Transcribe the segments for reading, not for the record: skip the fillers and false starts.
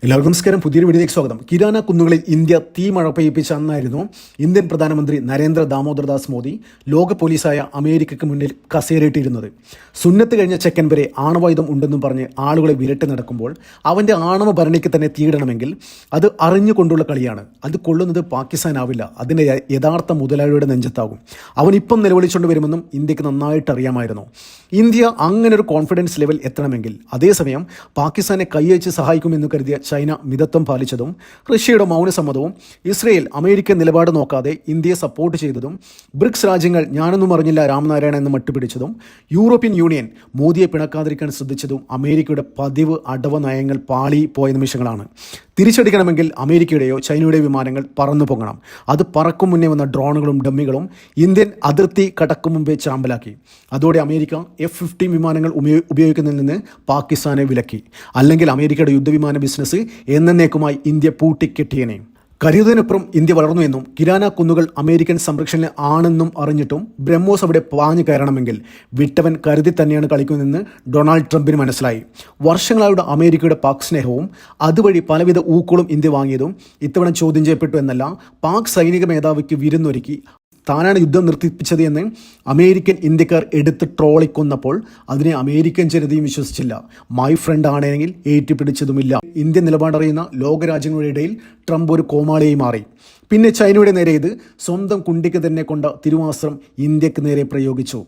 എല്ലാവർക്കും നമസ്കാരം. പുതിയൊരു വീഡിയോയിലേക്ക് സ്വാഗതം. കിരാന കുന്നുകളിൽ ഇന്ത്യ തീമഴ പെയ്യിപ്പിച്ച അന്നായിരുന്നു ഇന്ത്യൻ പ്രധാനമന്ത്രി നരേന്ദ്ര ദാമോദർദാസ് മോദി ലോക പോലീസായ അമേരിക്കയ്ക്ക് മുന്നിൽ കസേരയിട്ടിരുന്നത്. സുന്നത്ത് കഴിഞ്ഞ ചെക്കൻ വരെ ആണവായുധം ഉണ്ടെന്നും പറഞ്ഞ് ആളുകളെ വിരട്ടി നടക്കുമ്പോൾ അവൻ്റെ ആണവ ഭരണിക്ക് തന്നെ തീയിടണമെങ്കിൽ അത് അറിഞ്ഞുകൊണ്ടുള്ള കളിയാണ്. അത് കൊള്ളുന്നത് പാകിസ്ഥാനാവില്ല, അതിൻ്റെ യഥാർത്ഥ മുതലാളിയുടെ നെഞ്ചത്താകും. അവനിപ്പം നിലവിളിച്ചുകൊണ്ട് വരുമെന്നും ഇന്ത്യക്ക് നന്നായിട്ട് അറിയാമായിരുന്നു. ഇന്ത്യ അങ്ങനെ ഒരു കോൺഫിഡൻസ് ലെവൽ എത്തണമെങ്കിൽ അതേസമയം പാകിസ്ഥാനെ കൈയച്ച് സഹായിക്കുമെന്ന് കരുതിയ ചൈന മിതത്വം പാലിച്ചതും റഷ്യയുടെ മൗനസമ്മതവും ഇസ്രയേൽ അമേരിക്കൻ നിലപാട് നോക്കാതെ ഇന്ത്യയെ സപ്പോർട്ട് ചെയ്തതും ബ്രിക്സ് രാജ്യങ്ങൾ ഞാനൊന്നും അറിഞ്ഞില്ല രാംനാരായണ എന്ന് മട്ടുപിടിച്ചതും യൂറോപ്യൻ യൂണിയൻ മോദിയെ പിണക്കാതിരിക്കാൻ ശ്രദ്ധിച്ചതും അമേരിക്കയുടെ പതിവ് അടവ് നയങ്ങൾ പാളി പോയ നിമിഷങ്ങളാണ്. തിരിച്ചടിക്കണമെങ്കിൽ അമേരിക്കയുടെയോ ചൈനയുടെയോ വിമാനങ്ങൾ പറന്നു പൊങ്ങണം. അത് പറക്കും മുന്നേ വന്ന ഡ്രോണുകളും ഡമ്മികളും ഇന്ത്യൻ അതിർത്തി കടക്കും മുമ്പേ ചാമ്പലാക്കി. അതോടെ അമേരിക്ക F-15 വിമാനങ്ങൾ ഉപയോഗിക്കുന്നതിൽ നിന്ന് പാകിസ്ഥാനെ വിലക്കി. അല്ലെങ്കിൽ അമേരിക്കയുടെ യുദ്ധവിമാന ബിസിനസ് എന്നേക്കുമായി ഇന്ത്യ പൂട്ടിക്കെട്ടിയനെ. കരുതലിനപ്പുറം ഇന്ത്യ വളർന്നു എന്നും കിരാന കുന്നുകൾ അമേരിക്കൻ സംരക്ഷണ ആണെന്നും അറിഞ്ഞിട്ടും ബ്രഹ്മോസ് അവിടെ പാഞ്ഞു കയറണമെങ്കിൽ വിട്ടവൻ കരുതി തന്നെയാണ് കളിക്കുന്നതെന്ന് ഡൊണാൾഡ് ട്രംപിന് മനസ്സിലായി. വർഷങ്ങളായുള്ള അമേരിക്കയുടെ പാക് സ്നേഹവും അതുവഴി പലവിധ ഊക്കുകളും ഇന്ത്യ വാങ്ങിയതും ഇത്തവണ ചോദ്യം ചെയ്യപ്പെട്ടു എന്നല്ല, പാക് സൈനിക മേധാവിക്ക് വിരുന്നൊരുക്കി താനാണ് യുദ്ധം നിർത്തിപ്പിച്ചത് എന്ന് അമേരിക്കൻ ഇന്ത്യക്കാർ എടുത്ത് ട്രോളിക്കൊന്നപ്പോൾ അതിനെ അമേരിക്കൻ ജനതയും വിശ്വസിച്ചില്ല. മൈ ഫ്രണ്ട് ആണെങ്കിൽ ഏറ്റുപിടിച്ചതുമില്ല. ഇന്ത്യൻ നിലപാടറിയുന്ന ലോകരാജ്യങ്ങളുടെ ഇടയിൽ ട്രംപ് ഒരു കോമാളിയായി മാറി. പിന്നെ ചൈനയുടെ നേരെ ഇത് സ്വന്തം കുണ്ടിക്ക് തന്നെ കൊണ്ട തിരുവാസ്ത്രം ഇന്ത്യക്ക് നേരെ പ്രയോഗിച്ചു.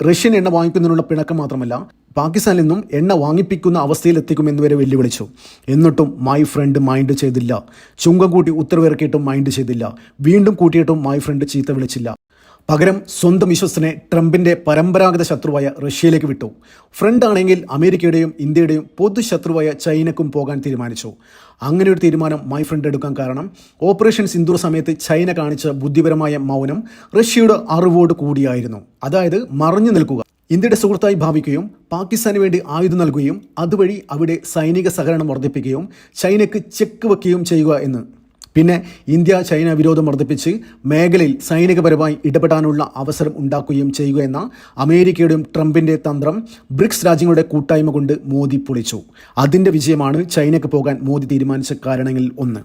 റഷ്യൻ എണ്ണ വാങ്ങിക്കുന്നതിനുള്ള പിണക്കം മാത്രമല്ല, പാകിസ്ഥാനിൽ നിന്നും എണ്ണ വാങ്ങിപ്പിക്കുന്ന അവസ്ഥയിലെത്തിക്കുമെന്ന് വരെ വെല്ലുവിളിച്ചു. എന്നിട്ടും മൈ ഫ്രണ്ട് മൈൻഡ് ചെയ്തില്ല. ചുങ്കം കൂട്ടി ഉത്തരവിറക്കിയിട്ടും മൈൻഡ് ചെയ്തില്ല. വീണ്ടും കൂട്ടിയിട്ടും മൈ ഫ്രണ്ട് ചീത്ത വിളിച്ചില്ല. പകരം സ്വന്തം വിശ്വസനെ ട്രംപിൻ്റെ പരമ്പരാഗത ശത്രുവായ റഷ്യയിലേക്ക് വിട്ടു. ഫ്രണ്ട് ആണെങ്കിൽ അമേരിക്കയുടെയും ഇന്ത്യയുടെയും പൊതു ശത്രുവായ ചൈനക്കും പോകാൻ തീരുമാനിച്ചു. അങ്ങനെ ഒരു തീരുമാനം മൈ ഫ്രണ്ട് എടുക്കാൻ കാരണം ഓപ്പറേഷൻ സിന്ദൂർ സമയത്ത് ചൈന കാണിച്ച ബുദ്ധിപരമായ മൗനം റഷ്യയുടെ അറിവോട് കൂടിയായിരുന്നു. അതായത് മറഞ്ഞു നിൽക്കുക, ഇന്ത്യയുടെ സുഹൃത്തായി ഭാവിക്കുകയും പാകിസ്ഥാന് വേണ്ടി ആയുധം നൽകുകയും അതുവഴി അവിടെ സൈനിക സഹകരണം വർദ്ധിപ്പിക്കുകയും ചൈനയ്ക്ക് ചെക്ക് വയ്ക്കുകയും ചെയ്യുക എന്ന്. പിന്നെ ഇന്ത്യ ചൈന വിരോധം വർദ്ധിപ്പിച്ച് മേഖലയിൽ സൈനികപരമായി ഇടപെടാനുള്ള അവസരം ഉണ്ടാക്കുകയും ചെയ്യുക എന്ന അമേരിക്കയുടെയും ട്രംപിൻ്റെ തന്ത്രം ബ്രിക്സ് രാജ്യങ്ങളുടെ കൂട്ടായ്മ കൊണ്ട് മോദി പൊളിച്ചു. അതിൻ്റെ വിജയമാണ് ചൈനയ്ക്ക് പോകാൻ മോദി തീരുമാനിച്ച കാരണങ്ങളിൽ ഒന്ന്.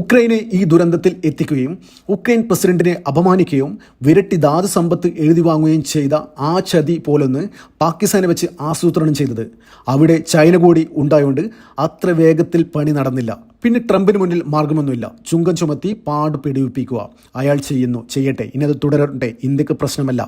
ഉക്രൈനെ ഈ ദുരന്തത്തിൽ എത്തിക്കുകയും ഉക്രൈൻ പ്രസിഡന്റിനെ അപമാനിക്കുകയും വിരട്ടി ധാതു സമ്പത്ത് എഴുതി വാങ്ങുകയും ചെയ്ത ആ ചതി പോലൊന്ന് പാകിസ്ഥാനെ വെച്ച് ആസൂത്രണം ചെയ്തത്. അവിടെ ചൈന കൂടി ഉണ്ടായതുകൊണ്ട് അത്ര വേഗത്തിൽ പണി നടന്നില്ല. പിന്നെ ട്രംപിന് മുന്നിൽ മാർഗമൊന്നുമില്ല. ചുങ്കം ചുമത്തി പാട് പിടിവിപ്പിക്കുക. അയാൾ ചെയ്യട്ടെ, ഇനി അത് തുടരട്ടെ, ഇന്ത്യക്ക് പ്രശ്നമല്ല.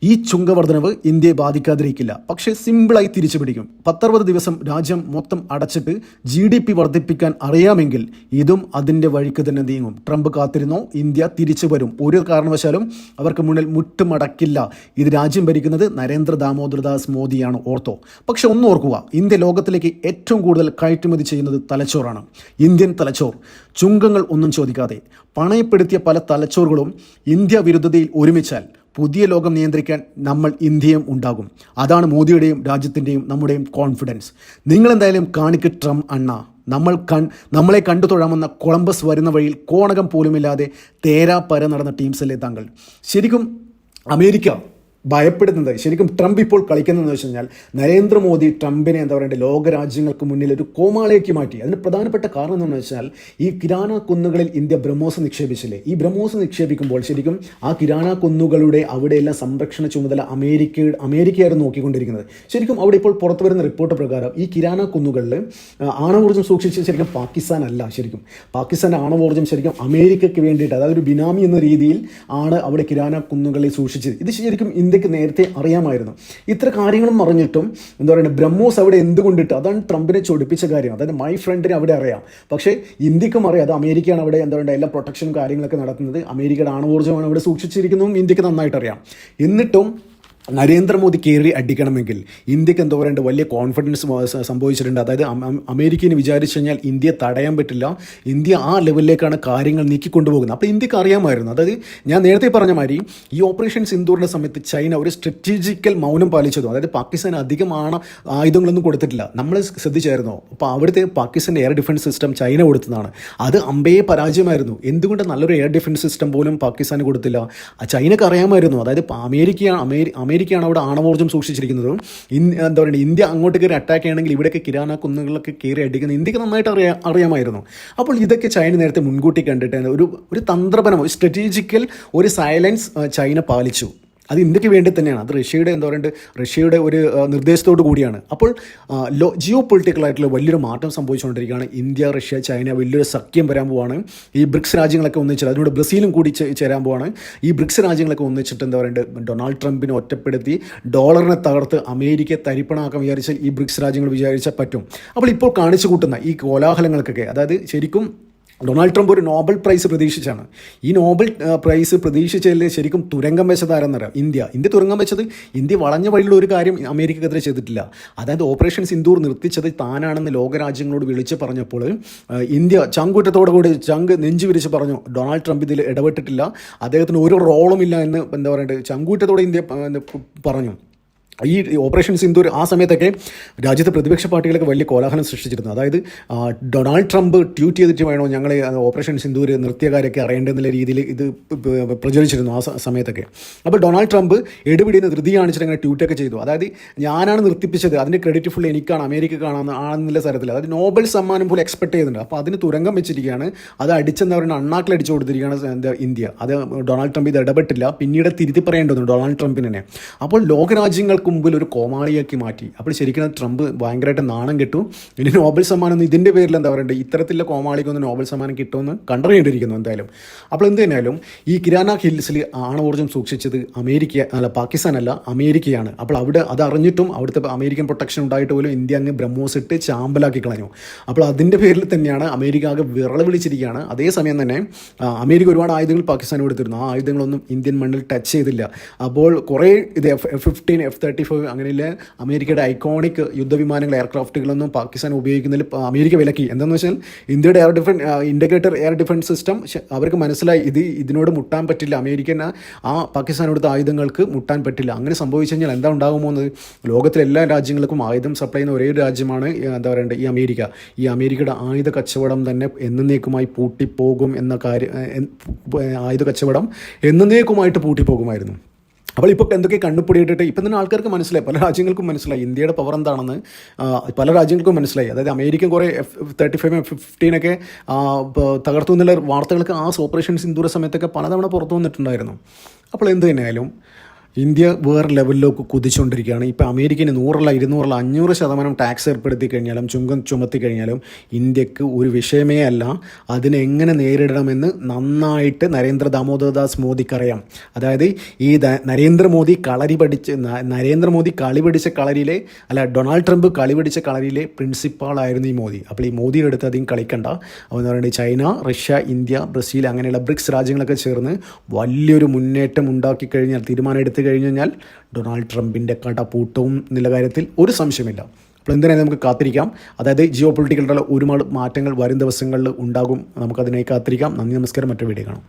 ഈ ചുങ്കവർദ്ധനവ് ഇന്ത്യയെ ബാധിക്കാതിരിക്കില്ല, പക്ഷേ സിമ്പിളായി തിരിച്ചു പിടിക്കും. 10-60 ദിവസം രാജ്യം മൊത്തം അടച്ചിട്ട് GDP വർദ്ധിപ്പിക്കാൻ അറിയാമെങ്കിൽ ഇതും അതിൻ്റെ വഴിക്ക് തന്നെ നീങ്ങും. ട്രംപ് കാത്തിരുന്നോ, ഇന്ത്യ തിരിച്ചു വരും. ഒരു കാരണവശാലും അവർക്ക് മുന്നിൽ മുട്ടുമടക്കില്ല. ഇത് രാജ്യം ഭരിക്കുന്നത് നരേന്ദ്ര ദാമോദർദാസ് മോദിയാണ്, ഓർത്തോ. പക്ഷെ ഒന്ന് ഓർക്കുക, ഇന്ത്യ ലോകത്തിലേക്ക് ഏറ്റവും കൂടുതൽ കയറ്റുമതി ചെയ്യുന്നത് തലച്ചോറാണ്. ഇന്ത്യൻ തലച്ചോർ. ചുങ്കങ്ങൾ ഒന്നും ചോദിക്കാതെ പണയപ്പെടുത്തിയ പല തലച്ചോറുകളും ഇന്ത്യ വിരുദ്ധതയിൽ ഒരുമിച്ചാൽ പുതിയ ലോകം നിയന്ത്രിക്കാൻ നമ്മൾ ഇന്ത്യയും ഉണ്ടാകും. അതാണ് മോദിയുടെയും രാജ്യത്തിൻ്റെയും നമ്മുടെയും കോൺഫിഡൻസ്. നിങ്ങളെന്തായാലും കാണിക്ക് ട്രംപ് അണ്ണ. നമ്മളെ കണ്ടു തൊഴാമെന്ന കൊളംബസ് വരുന്ന വഴിയിൽ കോണകം പോലുമില്ലാതെ തേരാപ്പര നടന്ന ടീംസല്ലേ താങ്കൾ. ശരിക്കും അമേരിക്ക ഭയപ്പെടുന്നത്, ശരിക്കും ട്രംപ് ഇപ്പോൾ കളിക്കുന്നതെന്ന് വെച്ച് കഴിഞ്ഞാൽ നരേന്ദ്രമോദി ട്രംപിനെ ലോകരാജ്യങ്ങൾക്ക് മുന്നിൽ ഒരു കോമാളിയാക്കി മാറ്റി. അതിന് പ്രധാനപ്പെട്ട കാരണം എന്താണെന്ന് വെച്ചാൽ ഈ കിരാന കുന്നുകളിൽ ഇന്ത്യ ബ്രഹ്മോസ് നിക്ഷേപിച്ചില്ലേ. ഈ ബ്രഹ്മോസ് നിക്ഷേപിക്കുമ്പോൾ ശരിക്കും ആ കിരാന കുന്നുകളുടെ അവിടെയെല്ലാം സംരക്ഷണ ചുമതല അമേരിക്കയായിരുന്നു നോക്കിക്കൊണ്ടിരിക്കുന്നത്. ശരിക്കും അവിടെ ഇപ്പോൾ പുറത്തു വരുന്ന റിപ്പോർട്ട് പ്രകാരം ഈ കിരാന കുന്നുകളിൽ ആണവോർജ്ജം സൂക്ഷിച്ച് ശരിക്കും പാകിസ്ഥാൻ അല്ല, ശരിക്കും പാകിസ്ഥാൻ്റെ ആണവോർജ്ജം ശരിക്കും അമേരിക്കയ്ക്ക് വേണ്ടിയിട്ട്, അതായത് ഒരു ബിനാമി എന്ന രീതിയിൽ ആണ് അവിടെ കിരാന കുന്നുകളിൽ സൂക്ഷിച്ചത്. ഇത് ശരിക്കും ഇന്ത്യക്ക് നേരത്തെ അറിയാമായിരുന്നു. ഇത്ര കാര്യങ്ങളും അറിഞ്ഞിട്ടും ബ്രഹ്മോസ് അവിടെ എന്തുകൊണ്ടിട്ട്, അതാണ് ട്രംപിനെ ചൊടിപ്പിച്ച കാര്യം. അതായത് മൈ ഫ്രണ്ടിനെ അവിടെ അറിയാം, പക്ഷേ ഇന്ത്യക്കും അറിയാം അത് അമേരിക്കയാണ് അവിടെ എല്ലാ പ്രൊട്ടക്ഷനും കാര്യങ്ങളൊക്കെ നടത്തുന്നത്. അമേരിക്കയുടെ ആണവോർജ്ജമാണ് അവിടെ സൂക്ഷിച്ചിരിക്കുന്നതും ഇന്ത്യക്ക് നന്നായിട്ട് അറിയാം. എന്നിട്ടും നരേന്ദ്രമോദി കയറി അടിക്കണമെങ്കിൽ ഇന്ത്യക്ക് വലിയ കോൺഫിഡൻസ് സംഭവിച്ചിട്ടുണ്ട്. അതായത് അമേരിക്കനെ വിചാരിച്ചു കഴിഞ്ഞാൽ ഇന്ത്യയെ തടയാൻ പറ്റില്ല. ഇന്ത്യ ആ ലെവലിലേക്കാണ് കാര്യങ്ങൾ നീക്കിക്കൊണ്ടുപോകുന്നത്. അപ്പോൾ ഇന്ത്യക്ക് അറിയാമായിരുന്നു. അതായത് ഞാൻ നേരത്തെ പറഞ്ഞ മാതിരി ഈ ഓപ്പറേഷൻ സിന്ദൂറിൻ്റെ സമയത്ത് ചൈന ഒരു സ്ട്രാറ്റജിക്കൽ മൗനം പാലിച്ചതും, അതായത് പാകിസ്ഥാൻ അധികമാണ് ആയുധങ്ങളൊന്നും കൊടുത്തിട്ടില്ല. നമ്മൾ ശ്രദ്ധിച്ചായിരുന്നു. അപ്പോൾ അവിടുത്തെ പാകിസ്ഥാൻ്റെ എയർ ഡിഫൻസ് സിസ്റ്റം ചൈന കൊടുത്തതാണ്. അത് അമ്പയെ പരാജയമായിരുന്നു. എന്തുകൊണ്ട് നല്ലൊരു എയർ ഡിഫൻസ് സിസ്റ്റം പോലും പാകിസ്ഥാന് കൊടുത്തില്ല? ചൈനക്ക് അറിയാമായിരുന്നു. അതായത് അമേരിക്കയാണ് അവിടെ ആണവോർജ്ജം സൂക്ഷിച്ചിരിക്കുന്നത്. എന്താ പറയുക, ഇന്ത്യ അങ്ങോട്ട് കയറി അറ്റാക്ക് ചെയ്യണമെങ്കിൽ ഇവിടെയൊക്കെ കിരാന കുന്നുകളിലൊക്കെ കയറി അടിക്കുന്നത് ഇന്ത്യക്ക് നന്നായിട്ട് അറിയാമായിരുന്നു. അപ്പോൾ ഇതൊക്കെ ചൈന നേരത്തെ മുൻകൂട്ടി കണ്ടിട്ട് ഒരു തന്ത്രപരം, ഒരു സ്ട്രാറ്റജിക്കൽ ഒരു സൈലൻസ് ചൈന പാലിച്ചു. അത് ഇന്ത്യക്ക് വേണ്ടി തന്നെയാണ്. അത് റഷ്യയുടെ എന്താ പറയുക, റഷ്യയുടെ ഒരു നിർദ്ദേശത്തോടു കൂടിയാണ്. അപ്പോൾ ജിയോ പൊളിറ്റിക്കലായിട്ടുള്ള വലിയൊരു മാറ്റം സംഭവിച്ചുകൊണ്ടിരിക്കുകയാണ്. ഇന്ത്യ, റഷ്യ, ചൈന വലിയൊരു സഖ്യം വരാൻ പോവാണ്. ഈ ബ്രിക്സ് രാജ്യങ്ങളൊക്കെ ഒന്നിച്ചിട്ട്, അതിനോട് ബ്രസീലും കൂടി ചേരാൻ പോവാണ്. ഈ ബ്രിക്സ് രാജ്യങ്ങളൊക്കെ ഒന്നിച്ചിട്ട് എന്താ പറയുക, ഡൊണാൾഡ് ട്രംപിനെ ഒറ്റപ്പെടുത്തി ഡോളറിനെ തകർത്ത് അമേരിക്കയെ തരിപ്പണമാക്കാൻ വിചാരിച്ചാൽ ഈ ബ്രിക്സ് രാജ്യങ്ങൾ വിചാരിച്ചാൽ പറ്റും. അപ്പോൾ ഇപ്പോൾ കാണിച്ചു കൂട്ടുന്ന ഈ കോലാഹലങ്ങൾക്കൊക്കെ, അതായത് ശരിക്കും ഡൊണാൾഡ് ട്രംപ് ഒരു നോബൽ പ്രൈസ് പ്രതീക്ഷിച്ചാണ്. ഈ നോബൽ പ്രൈസ് പ്രതീക്ഷിച്ചതിൽ ശരിക്കും തുരങ്കം വെച്ചതാരെന്നറിയാം ഇന്ത്യ തുരങ്കം വെച്ചത്, ഇന്ത്യ വളഞ്ഞ വഴിയുള്ള ഒരു കാര്യം അമേരിക്കക്കെതിരെ ചെയ്തിട്ടില്ല. അതായത് ഓപ്പറേഷൻ സിന്ദൂർ നിർത്തിച്ചത് താനാണെന്ന് ലോകരാജ്യങ്ങളോട് വിളിച്ച് പറഞ്ഞപ്പോൾ ഇന്ത്യ ചങ്കൂറ്റത്തോടുകൂടി നെഞ്ചു വിരിച്ച് പറഞ്ഞു, ഡൊണാൾഡ് ട്രംപ് ഇതിൽ ഇടപെട്ടിട്ടില്ല, അദ്ദേഹത്തിന് ഒരു റോളും ഇല്ല എന്ന് എന്താ പറയുക ചങ്കൂറ്റത്തോടെ ഇന്ത്യ പറഞ്ഞു. ഈ ഓപ്പറേഷൻ സിന്ദൂർ ആ സമയത്തൊക്കെ രാജ്യത്തെ പ്രതിപക്ഷ പാർട്ടികളൊക്കെ വലിയ കോലാഹലം സൃഷ്ടിച്ചിരുന്നു. അതായത് ഡൊണാൾഡ് ട്രംപ് ട്വീറ്റ് ചെയ്തിട്ട് വേണോ ഞങ്ങൾ ഓപ്പറേഷൻ സിന്ദൂർ നിർത്തിയ കാര്യമൊക്കെ അറിയേണ്ടെന്നുള്ള രീതിയിൽ ഇത് പ്രചരിച്ചിരുന്നു ആ സമയത്തൊക്കെ. അപ്പോൾ ഡൊണാൾഡ് ട്രംപ് എടുപിടിന്ന് ധൃതി കാണിച്ചിട്ട് അങ്ങനെ ട്വീറ്റൊക്കെ ചെയ്തു. അതായത് ഞാനാണ് നിർത്തിപ്പിച്ചത്, അതിൻ്റെ ക്രെഡിറ്റ് ഫുൾ എനിക്കാണ്, അമേരിക്കക്കാണ് ആണെന്നുള്ള തരത്തിൽ, അതായത് നോബൽ സമ്മാനം പോലും എക്സ്പെക്ട് ചെയ്യുന്നുണ്ട്. അപ്പോൾ അതിന് തുരങ്കം വെച്ചിരിക്കുകയാണ്. അത് അടിച്ചെന്ന് പറയുന്ന അണ്ണാക്കിൽ അടിച്ചു കൊടുത്തിരിക്കുകയാണ് ഇന്ത്യ. അത് ഡൊണാൾഡ് ട്രംപ് ഇത് ഇടപെട്ടില്ല, പിന്നീട് തിരുത്തി പറയേണ്ടതുണ്ട് ഡൊണാൾഡ് ട്രംപിന് തന്നെ. അപ്പോൾ ലോകരാജ്യങ്ങൾക്ക് മുമ്പിൽ ഒരു കോമാളിയാക്കി മാറ്റി. അപ്പോൾ ശരിക്കും ട്രംപ് ഭയങ്കരമായിട്ട് നാണം കെട്ടു. ഇനി നോബൽ സമ്മാനം ഇതിൻ്റെ പേരിൽ എന്താ പറയുക, ഇത്തരത്തിലുള്ള കോമാളിക്കൊന്ന് നോബൽ സമ്മാനം കിട്ടുമെന്ന് കണ്ടറിയേണ്ടിയിരിക്കുന്നു എന്തായാലും. അപ്പോൾ എന്ത് തന്നെയാലും ഈ കിരാന ഹിൽസിൽ ആണവോർജ്ജം സൂക്ഷിച്ചത് പാകിസ്ഥാനല്ല, അമേരിക്കയാണ്. അപ്പോൾ അവിടെ അത് അറിഞ്ഞിട്ടും അവിടുത്തെ അമേരിക്കൻ പ്രൊട്ടക്ഷൻ ഉണ്ടായിട്ട് പോലും ഇന്ത്യ അങ്ങ് ബ്രഹ്മോസ് ഇട്ട് ചാമ്പലാക്കി കളഞ്ഞു. അപ്പോൾ അതിൻ്റെ പേരിൽ തന്നെയാണ് അമേരിക്ക ആകെ വിറള വിളിച്ചിരിക്കുകയാണ്. അതേസമയം തന്നെ അമേരിക്ക ഒരുപാട് ആയുധങ്ങൾ പാകിസ്ഥാൻ കൊടുത്തിരുന്നു. ആ ആയുധങ്ങളൊന്നും ഇന്ത്യൻ മണ്ണിൽ ടച്ച് ചെയ്തില്ല. അപ്പോൾ കുറേ ഇത് F-15, F-35 അങ്ങനെയുള്ള അമേരിക്കയുടെ ഐക്കോണിക് യുദ്ധവിമാനങ്ങൾ, എയർക്രാഫ്റ്റുകളൊന്നും പാകിസ്ഥാൻ ഉപയോഗിക്കുന്നതിൽ അമേരിക്ക വിലക്കി. എന്താണെന്ന് വെച്ചാൽ ഇന്ത്യയുടെ ഇൻറ്റഗ്രേറ്റഡ് എയർ ഡിഫൻസ് സിസ്റ്റം അവർക്ക് മനസ്സിലായി ഇതിനോട് മുട്ടാൻ പറ്റില്ല, അമേരിക്കൻ ആ പാകിസ്ഥാൻ കൊടുത്ത ആയുധങ്ങൾക്ക് മുട്ടാൻ പറ്റില്ല. അങ്ങനെ സംഭവിച്ചു കഴിഞ്ഞാൽ എന്താ ഉണ്ടാകുമോ എന്ന്, ലോകത്തിലെ എല്ലാ രാജ്യങ്ങൾക്കും ആയുധം സപ്ലൈ ചെയ്യുന്ന ഒരേ രാജ്യമാണ് എന്താ പറയേണ്ടത് ഈ അമേരിക്ക. ഈ അമേരിക്കയുടെ ആയുധ കച്ചവടം തന്നെ എന്നേക്കുമായി പൂട്ടിപ്പോകും എന്ന കാര്യം, ആയുധ കച്ചവടം എന്നേക്കുമായിട്ട് പൂട്ടിപ്പോകുമായിരുന്നു. അപ്പോൾ ഇപ്പോൾ എന്തൊക്കെ കണ്ണുപിടിയിട്ടിട്ട് ഇപ്പം തന്നെ ആൾക്കാർക്ക് മനസ്സിലായി, പല രാജ്യങ്ങൾക്കും മനസ്സിലായി ഇന്ത്യയുടെ പവർ എന്താണെന്ന്. പല രാജ്യങ്ങൾക്കും മനസ്സിലായി. അതായത് അമേരിക്കൻ കുറേ F-35, F-15 തകർത്തു എന്നുള്ള വാർത്തകളൊക്കെ ആ ഓപ്പറേഷൻ സിന്ദൂര സമയത്തൊക്കെ പലതവണ പുറത്തു വന്നിട്ടുണ്ടായിരുന്നു. അപ്പോൾ എന്ത് തന്നെയായാലും ഇന്ത്യ വേറെ ലെവലിലേക്ക് കുതിച്ചുകൊണ്ടിരിക്കുകയാണ്. ഇപ്പോൾ അമേരിക്കന് 100, 200, 500% ടാക്സ് ഏർപ്പെടുത്തി കഴിഞ്ഞാലും ചുങ്കം ചുമത്തി കഴിഞ്ഞാലും ഇന്ത്യക്ക് ഒരു വിഷയമേ അല്ല. അതിനെങ്ങനെ നേരിടണമെന്ന് നന്നായിട്ട് നരേന്ദ്ര ദാമോദർദാസ് മോദിക്കറിയാം. അതായത് ഈ നരേന്ദ്രമോദി കളി പഠിച്ച കളരിയിലെ ഡൊണാൾഡ് ട്രംപ് കളി പഠിച്ച കളരിയിലെ പ്രിൻസിപ്പാളായിരുന്നു ഈ മോദി. അപ്പോൾ ഈ മോദിയുടെ അടുത്ത് അധികം കളിക്കണ്ട. എന്ന് പറയുന്നത് ചൈന, റഷ്യ, ഇന്ത്യ, ബ്രസീൽ അങ്ങനെയുള്ള ബ്രിക്സ് രാജ്യങ്ങളൊക്കെ ചേർന്ന് വലിയൊരു മുന്നേറ്റം ഉണ്ടാക്കി കഴിഞ്ഞാൽ, തീരുമാനം എടുത്ത് കഴിഞ്ഞു കഴിഞ്ഞാൽ ഡൊണാൾഡ് ട്രംപിൻ്റെ കട പൂട്ടവും എന്നുള്ള കാര്യത്തിൽ ഒരു സംശയമില്ല. അപ്പോൾ എന്തിനാണ് നമുക്ക് കാത്തിരിക്കാം. അതായത് ജിയോ പൊളിറ്റിക്കലുള്ള ഒരുപാട് മാറ്റങ്ങൾ വരും ദിവസങ്ങളിൽ ഉണ്ടാകും. നമുക്കതിനായി കാത്തിരിക്കാം. നന്ദി, നമസ്കാരം. മറ്റൊരു വീഡിയോ കാണാം.